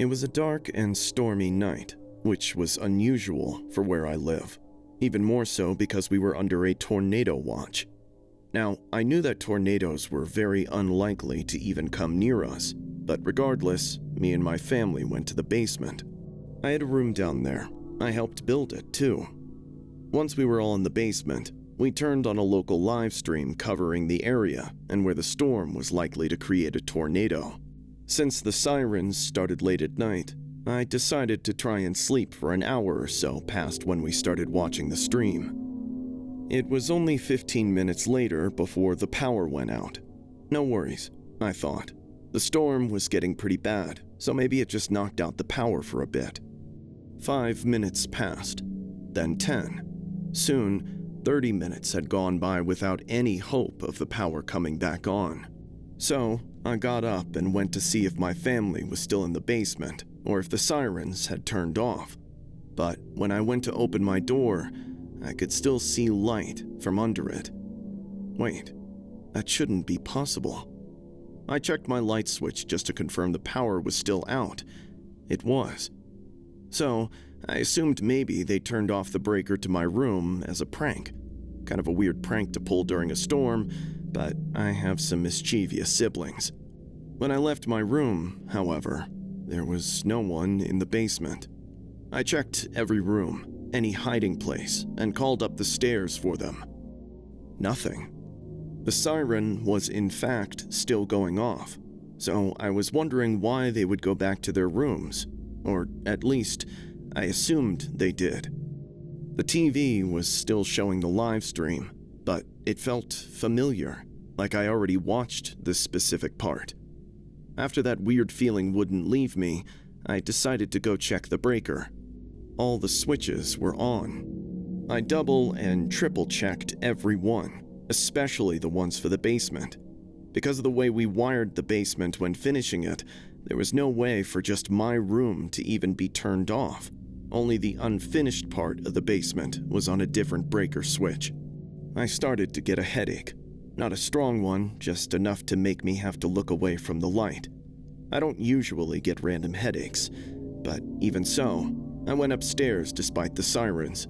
It was a dark and stormy night, which was unusual for where I live, even more so because we were under a tornado watch. Now, I knew that tornadoes were very unlikely to even come near us, but regardless, me and my family went to the basement. I had a room down there. I helped build it, too. Once we were all in the basement, we turned on a local live stream covering the area and where the storm was likely to create a tornado. Since the sirens started late at night, I decided to try and sleep for an hour or so past when we started watching the stream. It was only 15 minutes later before the power went out. No worries, I thought. The storm was getting pretty bad, so maybe it just knocked out the power for a bit. 5 minutes passed, then 10. Soon, 30 minutes had gone by without any hope of the power coming back on. So, I got up and went to see if my family was still in the basement or if the sirens had turned off. But when I went to open my door, I could still see light from under it. Wait, that shouldn't be possible. I checked my light switch just to confirm the power was still out. It was. So, I assumed maybe they turned off the breaker to my room as a prank. Kind of a weird prank to pull during a storm, but I have some mischievous siblings. When I left my room, however, there was no one in the basement. I checked every room, any hiding place, and called up the stairs for them. Nothing. The siren was in fact still going off, so I was wondering why they would go back to their rooms, or at least, I assumed they did. The TV was still showing the live stream, but it felt familiar, like I already watched this specific part. After that weird feeling wouldn't leave me, I decided to go check the breaker. All the switches were on. I double and triple checked every one, especially the ones for the basement. Because of the way we wired the basement when finishing it, there was no way for just my room to even be turned off. Only the unfinished part of the basement was on a different breaker switch. I started to get a headache. Not a strong one, just enough to make me have to look away from the light. I don't usually get random headaches, but even so, I went upstairs despite the sirens.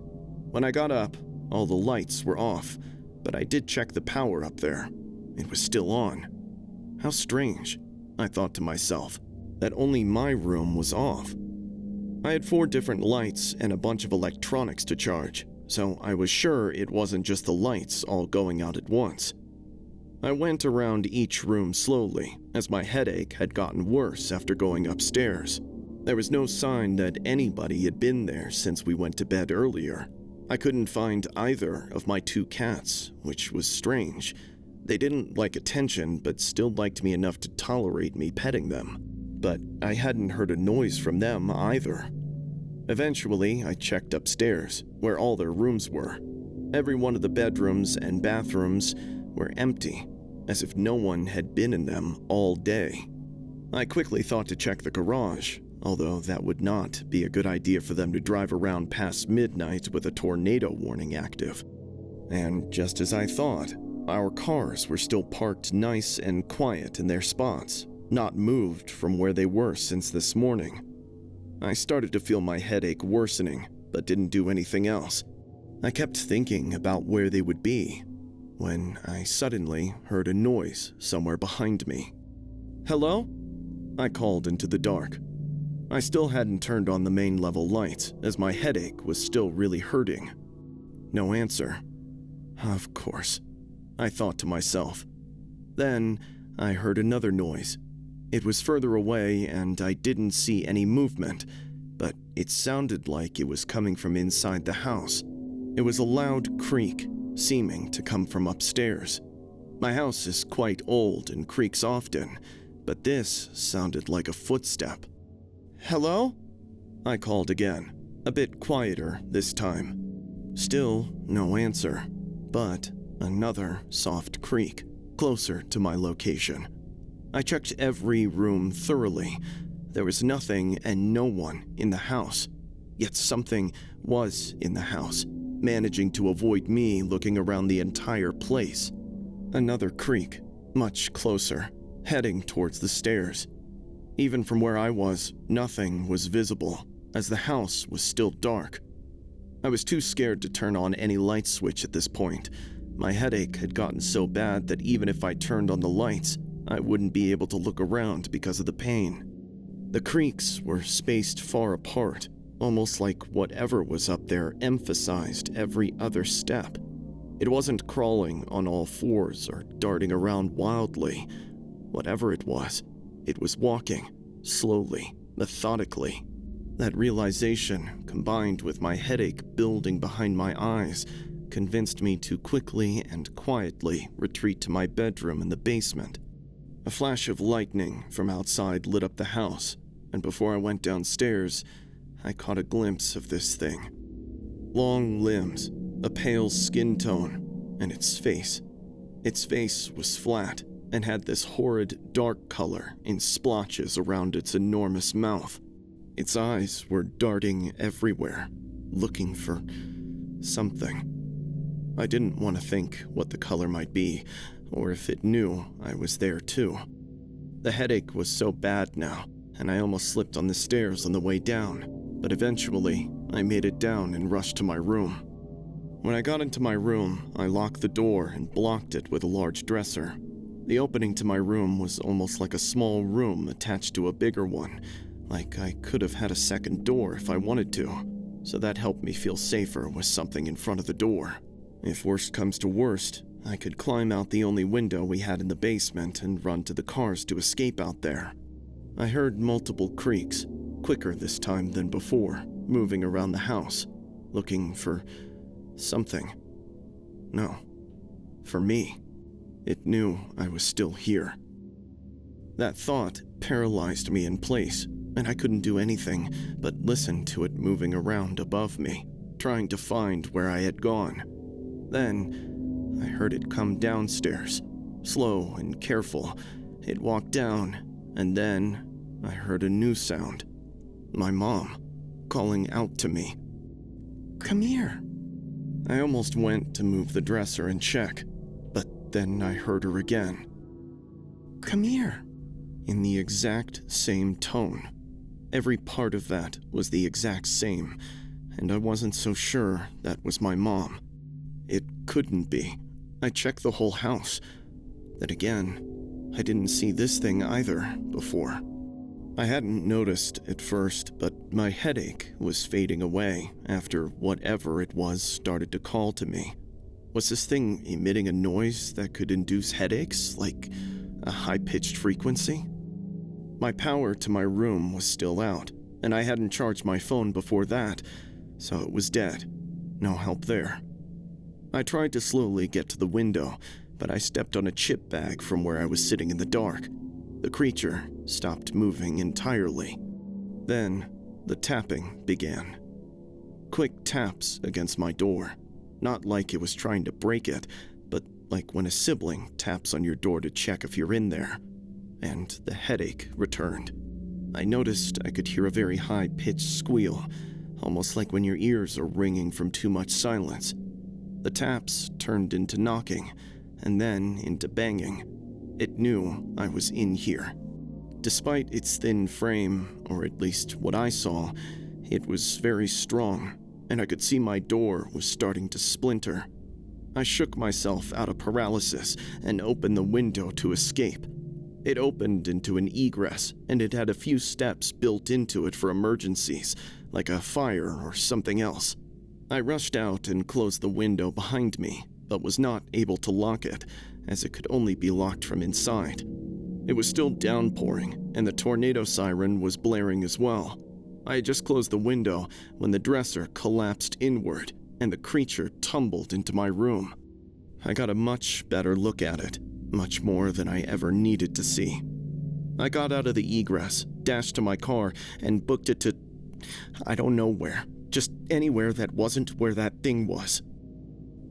When I got up, all the lights were off, but I did check the power up there. It was still on. How strange, I thought to myself, that only my room was off. I had 4 different lights and a bunch of electronics to charge, so I was sure it wasn't just the lights all going out at once. I went around each room slowly, as my headache had gotten worse after going upstairs. There was no sign that anybody had been there since we went to bed earlier. I couldn't find either of my 2 cats, which was strange. They didn't like attention, but still liked me enough to tolerate me petting them. But I hadn't heard a noise from them either. Eventually, I checked upstairs, where all their rooms were. Every one of the bedrooms and bathrooms were empty, as if no one had been in them all day. I quickly thought to check the garage, although that would not be a good idea for them to drive around past midnight with a tornado warning active. And just as I thought, our cars were still parked nice and quiet in their spots, not moved from where they were since this morning. I started to feel my headache worsening, but didn't do anything else. I kept thinking about where they would be, when I suddenly heard a noise somewhere behind me. "Hello?" I called into the dark. I still hadn't turned on the main level lights, as my headache was still really hurting. No answer. Of course, I thought to myself. Then I heard another noise. It was further away and I didn't see any movement, but it sounded like it was coming from inside the house. It was a loud creak, seeming to come from upstairs. My house is quite old and creaks often, but this sounded like a footstep. "Hello?" I called again, a bit quieter this time. Still no answer, but another soft creak, closer to my location. I checked every room thoroughly. There was nothing and no one in the house. Yet something was in the house, managing to avoid me looking around the entire place. Another creak, much closer, heading towards the stairs. Even from where I was, nothing was visible, as the house was still dark. I was too scared to turn on any light switch at this point. My headache had gotten so bad that even if I turned on the lights, I wouldn't be able to look around because of the pain. The creaks were spaced far apart, almost like whatever was up there emphasized every other step. It wasn't crawling on all fours or darting around wildly. Whatever it was walking, slowly, methodically. That realization, combined with my headache building behind my eyes, convinced me to quickly and quietly retreat to my bedroom in the basement. A flash of lightning from outside lit up the house, and before I went downstairs, I caught a glimpse of this thing. Long limbs, a pale skin tone, and its face. Its face was flat and had this horrid dark color in splotches around its enormous mouth. Its eyes were darting everywhere, looking for something. I didn't want to think what the color might be, or if it knew I was there too. The headache was so bad now, and I almost slipped on the stairs on the way down, but eventually I made it down and rushed to my room. When I got into my room, I locked the door and blocked it with a large dresser. The opening to my room was almost like a small room attached to a bigger one, like I could have had a second door if I wanted to, so that helped me feel safer with something in front of the door. If worst comes to worst, I could climb out the only window we had in the basement and run to the cars to escape out there. I heard multiple creaks, quicker this time than before, moving around the house, looking for something. No, for me. It knew I was still here. That thought paralyzed me in place, and I couldn't do anything but listen to it moving around above me, trying to find where I had gone. Then, I heard it come downstairs, slow and careful. It walked down, and then I heard a new sound. My mom, calling out to me. "Come here." I almost went to move the dresser and check, but then I heard her again. "Come here," in the exact same tone. Every part of that was the exact same, and I wasn't so sure that was my mom. It couldn't be. I checked the whole house. Then again, I didn't see this thing either before. I hadn't noticed at first, but my headache was fading away after whatever it was started to call to me. Was this thing emitting a noise that could induce headaches, like a high-pitched frequency? My power to my room was still out, and I hadn't charged my phone before that, so it was dead. No help there. I tried to slowly get to the window, but I stepped on a chip bag from where I was sitting in the dark. The creature stopped moving entirely. Then, the tapping began. Quick taps against my door. Not like it was trying to break it, but like when a sibling taps on your door to check if you're in there. And the headache returned. I noticed I could hear a very high-pitched squeal, almost like when your ears are ringing from too much silence. The taps turned into knocking, and then into banging. It knew I was in here. Despite its thin frame, or at least what I saw, it was very strong, and I could see my door was starting to splinter. I shook myself out of paralysis and opened the window to escape. It opened into an egress, and it had a few steps built into it for emergencies, like a fire or something else. I rushed out and closed the window behind me, but was not able to lock it, as it could only be locked from inside. It was still downpouring, and the tornado siren was blaring as well. I had just closed the window when the dresser collapsed inward, and the creature tumbled into my room. I got a much better look at it, much more than I ever needed to see. I got out of the egress, dashed to my car, and booked it to I don't know where, just anywhere that wasn't where that thing was.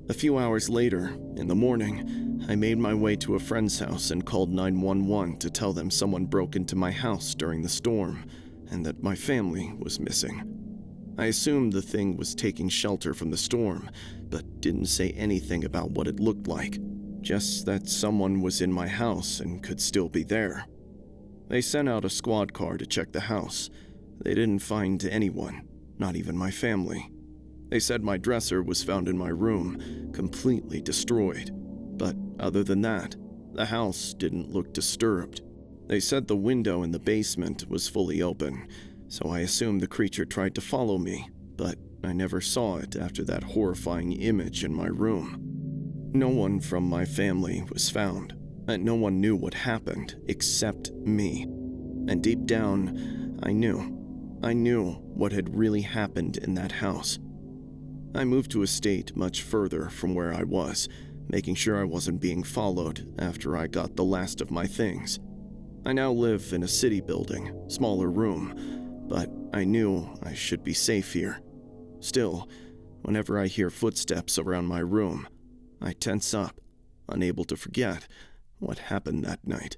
A few hours later, in the morning, I made my way to a friend's house and called 911 to tell them someone broke into my house during the storm, and that my family was missing. I assumed the thing was taking shelter from the storm, but didn't say anything about what it looked like, just that someone was in my house and could still be there. They sent out a squad car to check the house. They didn't find anyone, not even my family. They said my dresser was found in my room, completely destroyed. But other than that, the house didn't look disturbed. They said the window in the basement was fully open, so I assumed the creature tried to follow me, but I never saw it after that horrifying image in my room. No one from my family was found, and no one knew what happened except me. And deep down, I knew what had really happened in that house. I moved to a state much further from where I was, making sure I wasn't being followed after I got the last of my things. I now live in a city building, smaller room, but I knew I should be safe here. Still, whenever I hear footsteps around my room, I tense up, unable to forget what happened that night.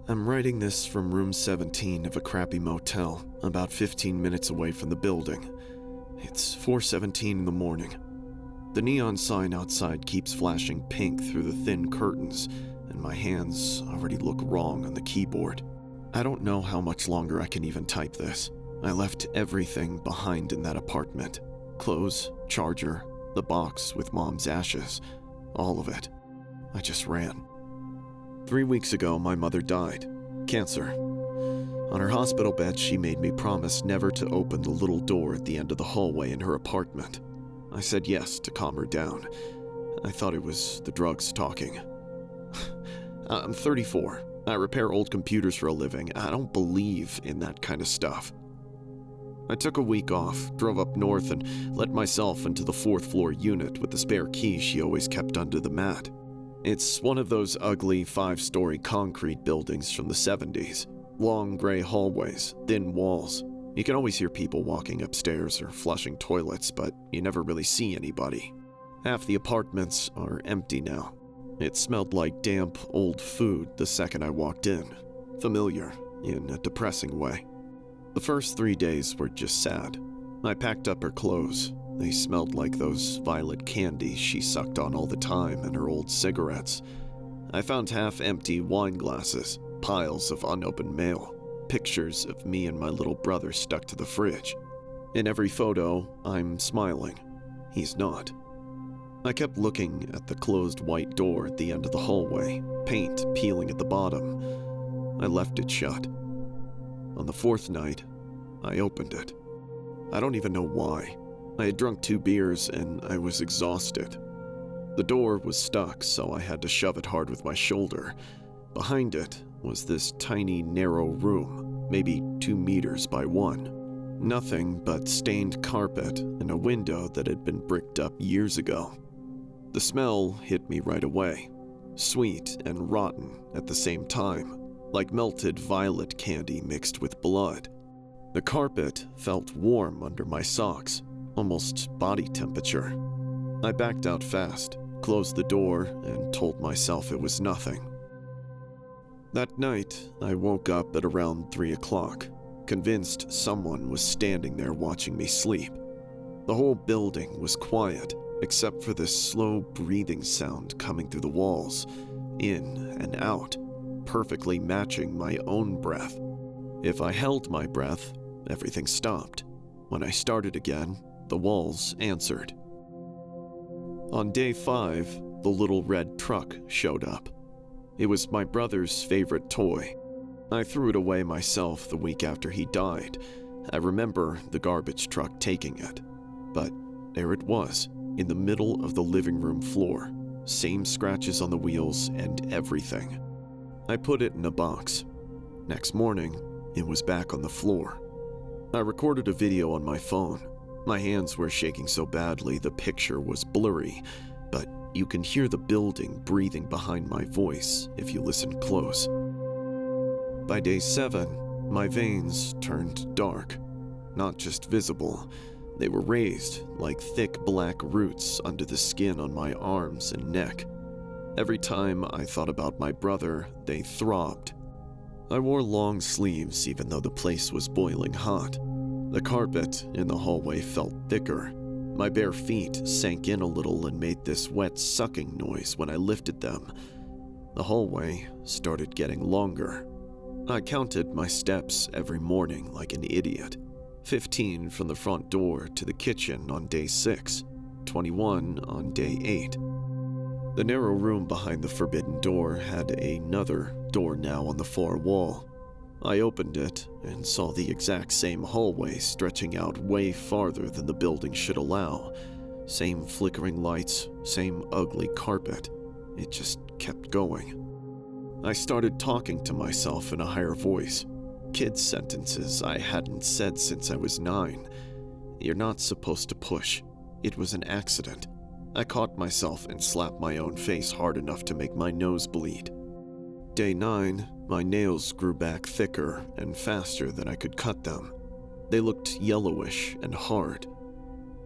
I'm writing this from room 17 of a crappy motel, about 15 minutes away from the building. It's 4:17 in the morning. The neon sign outside keeps flashing pink through the thin curtains, and my hands already look wrong on the keyboard. I don't know how much longer I can even type this. I left everything behind in that apartment. Clothes, charger, the box with Mom's ashes, all of it. I just ran. 3 weeks ago, my mother died. Cancer. On her hospital bed, she made me promise never to open the little door at the end of the hallway in her apartment. I said yes to calm her down. I thought it was the drugs talking. I'm 34. I repair old computers for a living. I don't believe in that kind of stuff. I took a week off, drove up north, and let myself into the 4th floor unit with the spare key she always kept under the mat. It's one of those ugly 5-story concrete buildings from the 70s. Long gray hallways, thin walls. You can always hear people walking upstairs or flushing toilets, but you never really see anybody. Half the apartments are empty now. It smelled like damp, old food the second I walked in. Familiar, in a depressing way. The first 3 days were just sad. I packed up her clothes. They smelled like those violet candies she sucked on all the time and her old cigarettes. I found half-empty wine glasses, piles of unopened mail, pictures of me and my little brother stuck to the fridge. In every photo, I'm smiling. He's not. I kept looking at the closed white door at the end of the hallway, paint peeling at the bottom. I left it shut. On the 4th night, I opened it. I don't even know why. I had drunk 2 beers and I was exhausted. The door was stuck, so I had to shove it hard with my shoulder. Behind it was this tiny, narrow room, maybe 2 meters by 1. Nothing but stained carpet and a window that had been bricked up years ago. The smell hit me right away, sweet and rotten at the same time, like melted violet candy mixed with blood. The carpet felt warm under my socks, almost body temperature. I backed out fast, closed the door, and told myself it was nothing. That night, I woke up at around 3 o'clock, convinced someone was standing there watching me sleep. The whole building was quiet, except for this slow breathing sound coming through the walls, in and out, perfectly matching my own breath. If I held my breath, everything stopped. When I started again, the walls answered. On day 5, the little red truck showed up. It was my brother's favorite toy. I threw it away myself the week after he died. I remember the garbage truck taking it. But there it was, in the middle of the living room floor. Same scratches on the wheels and everything. I put it in a box. Next morning, it was back on the floor. I recorded a video on my phone. My hands were shaking so badly the picture was blurry, but you can hear the building breathing behind my voice if you listen close. By day 7, my veins turned dark. Not just visible, they were raised like thick black roots under the skin on my arms and neck. Every time I thought about my brother, they throbbed. I wore long sleeves even though the place was boiling hot. The carpet in the hallway felt thicker. My bare feet sank in a little and made this wet sucking noise when I lifted them. The hallway started getting longer. I counted my steps every morning like an idiot. 15 from the front door to the kitchen on day 6, 21 on day 8. The narrow room behind the forbidden door had another door now on the far wall. I opened it and saw the exact same hallway stretching out way farther than the building should allow. Same flickering lights, same ugly carpet. It just kept going. I started talking to myself in a higher voice. Kid sentences I hadn't said since I was 9. You're not supposed to push. It was an accident. I caught myself and slapped my own face hard enough to make my nose bleed. Day 9, my nails grew back thicker and faster than I could cut them. They looked yellowish and hard.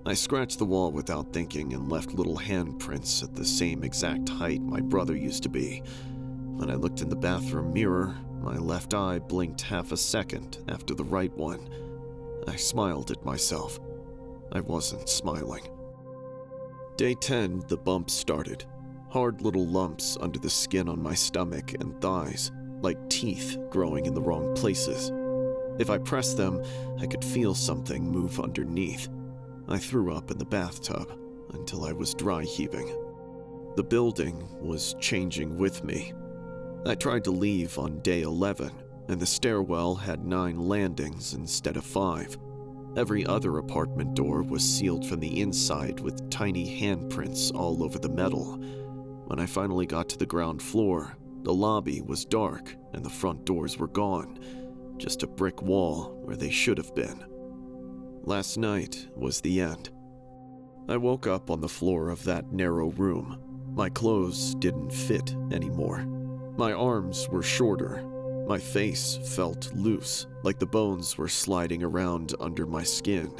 I scratched the wall without thinking and left little handprints at the same exact height my brother used to be. When I looked in the bathroom mirror, my left eye blinked half a second after the right one. I smiled at myself. I wasn't smiling. Day 10, the bumps started. Hard little lumps under the skin on my stomach and thighs, like teeth growing in the wrong places. If I pressed them, I could feel something move underneath. I threw up in the bathtub until I was dry heaving. The building was changing with me. I tried to leave on day 11, and the stairwell had 9 landings instead of 5. Every other apartment door was sealed from the inside with tiny handprints all over the metal. When I finally got to the ground floor, the lobby was dark and the front doors were gone, just a brick wall where they should have been. Last night was the end. I woke up on the floor of that narrow room. My clothes didn't fit anymore. My arms were shorter. My face felt loose, like the bones were sliding around under my skin.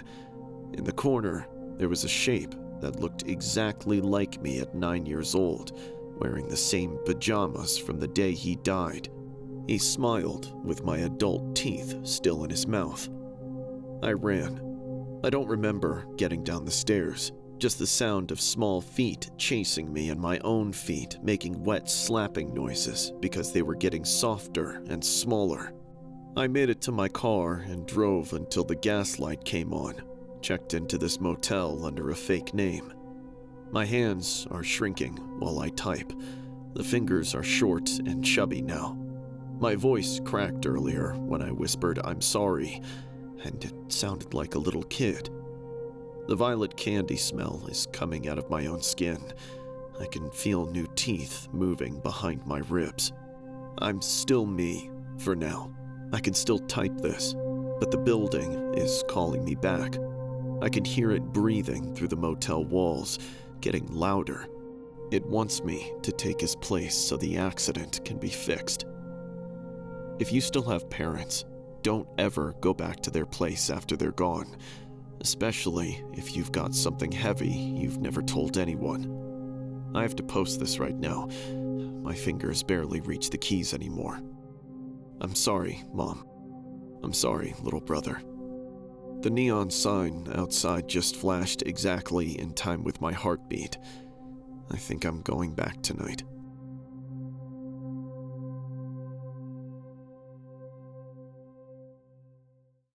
In the corner, there was a shape that looked exactly like me at 9 years old, wearing the same pajamas from the day he died. He smiled with my adult teeth still in his mouth. I ran. I don't remember getting down the stairs, just the sound of small feet chasing me and my own feet making wet slapping noises because they were getting softer and smaller. I made it to my car and drove until the gas light came on, checked into this motel under a fake name. My hands are shrinking while I type. The fingers are short and chubby now. My voice cracked earlier when I whispered "I'm sorry," and it sounded like a little kid. The violet candy smell is coming out of my own skin. I can feel new teeth moving behind my ribs. I'm still me, for now. I can still type this, but the building is calling me back. I can hear it breathing through the motel walls, getting louder. It wants me to take his place so the accident can be fixed. If you still have parents, don't ever go back to their place after they're gone. Especially if you've got something heavy you've never told anyone. I have to post this right now. My fingers barely reach the keys anymore. I'm sorry, Mom. I'm sorry, little brother. The neon sign outside just flashed exactly in time with my heartbeat. I think I'm going back tonight.